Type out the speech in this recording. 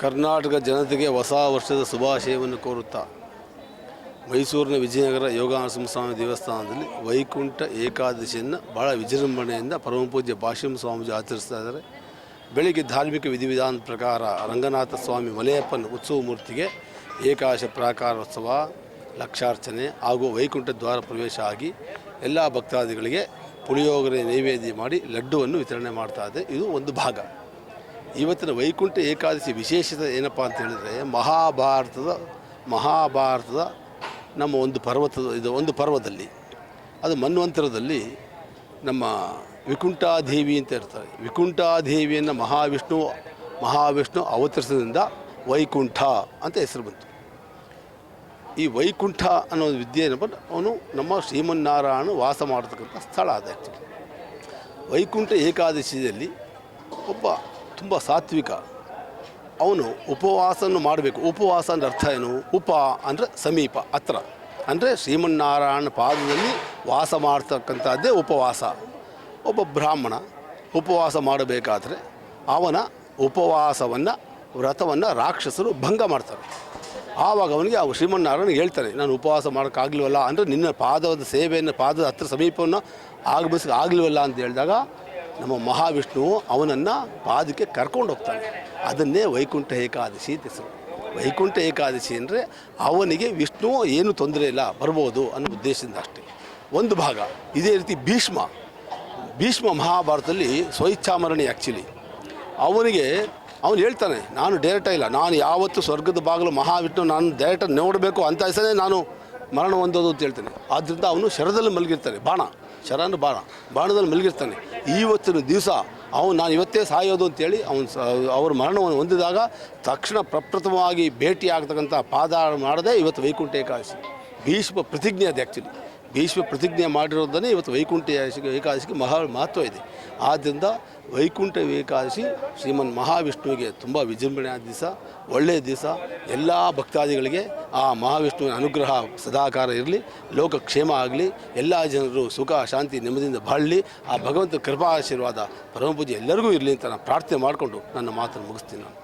ಕರ್ನಾಟಕ ಜನತೆಗೆ ಹೊಸ ವರ್ಷದ ಶುಭಾಶಯವನ್ನು ಕೋರುತ್ತಾ ಮೈಸೂರಿನ ವಿಜಯನಗರ ಯೋಗಾನರಸಿಂಹಸ್ವಾಮಿ ದೇವಸ್ಥಾನದಲ್ಲಿ ವೈಕುಂಠ ಏಕಾದಶಿಯನ್ನು ಬಹಳ ವಿಜೃಂಭಣೆಯಿಂದ ಪರಮಪೂಜ್ಯ ಭಾಷ್ಯಂ ಸ್ವಾಮೀಜಿ ಆಚರಿಸ್ತಾ ಇದ್ದಾರೆ. ಬೆಳಿಗ್ಗೆ ಧಾರ್ಮಿಕ ವಿಧಿವಿಧಾನದ ಪ್ರಕಾರ ರಂಗನಾಥ ಸ್ವಾಮಿ ಮಲೆಯಪ್ಪನ ಉತ್ಸವ ಮೂರ್ತಿಗೆ ಏಕಾದಶ ಪ್ರಾಕಾರೋತ್ಸವ, ಲಕ್ಷಾರ್ಚನೆ ಹಾಗೂ ವೈಕುಂಠ ದ್ವಾರ ಪ್ರವೇಶ ಆಗಿ ಎಲ್ಲ ಭಕ್ತಾದಿಗಳಿಗೆ ಪುಳಿಯೋಗರೆ ನೈವೇದ್ಯ ಮಾಡಿ ಲಡ್ಡುವನ್ನು ವಿತರಣೆ ಮಾಡ್ತಾ ಇದೆ. ಇದು ಒಂದು ಭಾಗ. ಇವತ್ತಿನ ವೈಕುಂಠ ಏಕಾದಶಿ ವಿಶೇಷತೆ ಏನಪ್ಪ ಅಂತ ಹೇಳಿದರೆ, ಮಹಾಭಾರತದ ನಮ್ಮ ಒಂದು ಪರ್ವದಲ್ಲಿ ಅದು ಮನ್ವಂತರದಲ್ಲಿ ನಮ್ಮ ವಿಕುಂಠಾದೇವಿ ಅಂತ ಇರ್ತಾರೆ. ವಿಕುಂಠಾದೇವಿಯನ್ನು ಮಹಾವಿಷ್ಣು ಅವತರಿಸೋದ್ರಿಂದ ವೈಕುಂಠ ಅಂತ ಹೆಸರು ಬಂತು. ಈ ವೈಕುಂಠ ಅನ್ನೋ ವಿದ್ಯೆ ಏನಪ್ಪ, ಅವನು ನಮ್ಮ ಶ್ರೀಮನ್ನಾರಾಯಣ ವಾಸ ಮಾಡತಕ್ಕಂಥ ಸ್ಥಳ ಅದು. ಆ್ಯಕ್ಚುಲಿ ವೈಕುಂಠ ಏಕಾದಶಿಯಲ್ಲಿ ಒಬ್ಬ ತುಂಬ ಸಾತ್ವಿಕ, ಅವನು ಉಪವಾಸವನ್ನು ಮಾಡಬೇಕು. ಉಪವಾಸ ಅಂದರೆ ಅರ್ಥ ಏನು? ಉಪ ಅಂದರೆ ಸಮೀಪ, ಹತ್ರ, ಅಂದರೆ ಶ್ರೀಮನ್ನಾರಾಯಣ ಪಾದದಲ್ಲಿ ವಾಸ ಮಾಡ್ತಕ್ಕಂಥದ್ದೇ ಉಪವಾಸ. ಒಬ್ಬ ಬ್ರಾಹ್ಮಣ ಉಪವಾಸ ಮಾಡಬೇಕಾದ್ರೆ ಅವನ ಉಪವಾಸವನ್ನು, ವ್ರತವನ್ನು ರಾಕ್ಷಸರು ಭಂಗ ಮಾಡ್ತಾರೆ. ಆವಾಗ ಅವನಿಗೆ ಶ್ರೀಮನ್ನಾರಾಯಣ ಹೇಳ್ತಾನೆ, ನಾನು ಉಪವಾಸ ಮಾಡೋಕ್ಕಾಗಲಿವಲ್ಲ, ಅಂದರೆ ನಿನ್ನ ಪಾದದ ಸೇವೆಯನ್ನು, ಪಾದದ ಹತ್ರ ಸಮೀಪವನ್ನು ಆಗಲಿವಲ್ಲ ಅಂತ ಹೇಳಿದಾಗ ನಮ್ಮ ಮಹಾವಿಷ್ಣುವು ಅವನನ್ನು ಪಾದಕ್ಕೆ ಕರ್ಕೊಂಡು ಹೋಗ್ತಾನೆ. ಅದನ್ನೇ ವೈಕುಂಠ ಏಕಾದಶಿ ಅಂತ ಹೆಸರು. ವೈಕುಂಠ ಏಕಾದಶಿ ಅಂದರೆ ಅವನಿಗೆ ವಿಷ್ಣು ಏನು ತೊಂದರೆ ಇಲ್ಲ, ಬರ್ಬೋದು ಅನ್ನೋ ಉದ್ದೇಶದಿಂದ ಅಷ್ಟೇ ಒಂದು ಭಾಗ. ಇದೇ ರೀತಿ ಭೀಷ್ಮ ಮಹಾಭಾರತದಲ್ಲಿ ಸ್ವಇಚ್ಛಾಮರಣಿ. ಆ್ಯಕ್ಚುಲಿ ಅವನು ಹೇಳ್ತಾನೆ, ನಾನು ಡೈರೆಕ್ಟಾಗಿ ಇಲ್ಲ, ನಾನು ಯಾವತ್ತು ಸ್ವರ್ಗದ ಬಾಗಿಲು ಮಹಾವಿಷ್ಣು ನಾನು ಡೈರೆಕ್ಟಾಗಿ ನೋಡಬೇಕು ಅಂತ ಹೆಸರೇ ನಾನು ಮರಣ ಹೊಂದೋದು ಅಂತ ಹೇಳ್ತಾನೆ. ಆದ್ದರಿಂದ ಅವನು ಶರದಲ್ಲಿ ಮಲಗಿರ್ತಾನೆ, ಬಾಣದಲ್ಲಿ ಮಲಗಿರ್ತಾನೆ. ಇವತ್ತಿನ ದಿವಸ ನಾನು ಇವತ್ತೇ ಸಾಯೋದು ಅಂತೇಳಿ ಅವ್ರ ಮರಣವನ್ನು ಹೊಂದಿದಾಗ ತಕ್ಷಣ ಪ್ರಪ್ರಥಮವಾಗಿ ಭೇಟಿ ಆಗ್ತಕ್ಕಂಥ ಪಾದಾರ ಮಾಡದೆ ಇವತ್ತು ವೈಕುಂಠ ಏಕಾದಶಿ. ಭೀಷ್ಮ ಪ್ರತಿಜ್ಞೆ ಅದು. ಆ್ಯಕ್ಚುಲಿ ಭೀಷ್ಮ ಪ್ರತಿಜ್ಞೆ ಮಾಡಿರೋದನ್ನೇ ಇವತ್ತು ವೈಕುಂಠ ಏಕಾದಶಿಗೆ ಮಹತ್ವ ಇದೆ. ಆದ್ದರಿಂದ ವೈಕುಂಠ ಏಕಾದಶಿ ಶ್ರೀಮನ್ ಮಹಾವಿಷ್ಣುವಿಗೆ ತುಂಬ ವಿಜೃಂಭಣೆಯಾದ ದಿವಸ, ಒಳ್ಳೆಯ ದಿವಸ. ಎಲ್ಲ ಭಕ್ತಾದಿಗಳಿಗೆ ಆ ಮಹಾವಿಷ್ಣುವಿನ ಅನುಗ್ರಹ ಸದಾಕಾಲ ಇರಲಿ, ಲೋಕಕ್ಷೇಮ ಆಗಲಿ, ಎಲ್ಲ ಜನರು ಸುಖ ಶಾಂತಿ ನೆಮ್ಮದಿಯಿಂದ ಬಾಳಲಿ, ಆ ಭಗವಂತ ಕೃಪಾ ಆಶೀರ್ವಾದ ಪರಮಪೂಜ್ಯ ಎಲ್ಲರಿಗೂ ಇರಲಿ ಅಂತ ನಾನು ಪ್ರಾರ್ಥನೆ ಮಾಡಿಕೊಂಡು ನನ್ನ ಮಾತನ್ನು ಮುಗಿಸ್ತೀನಿ. ನಾನು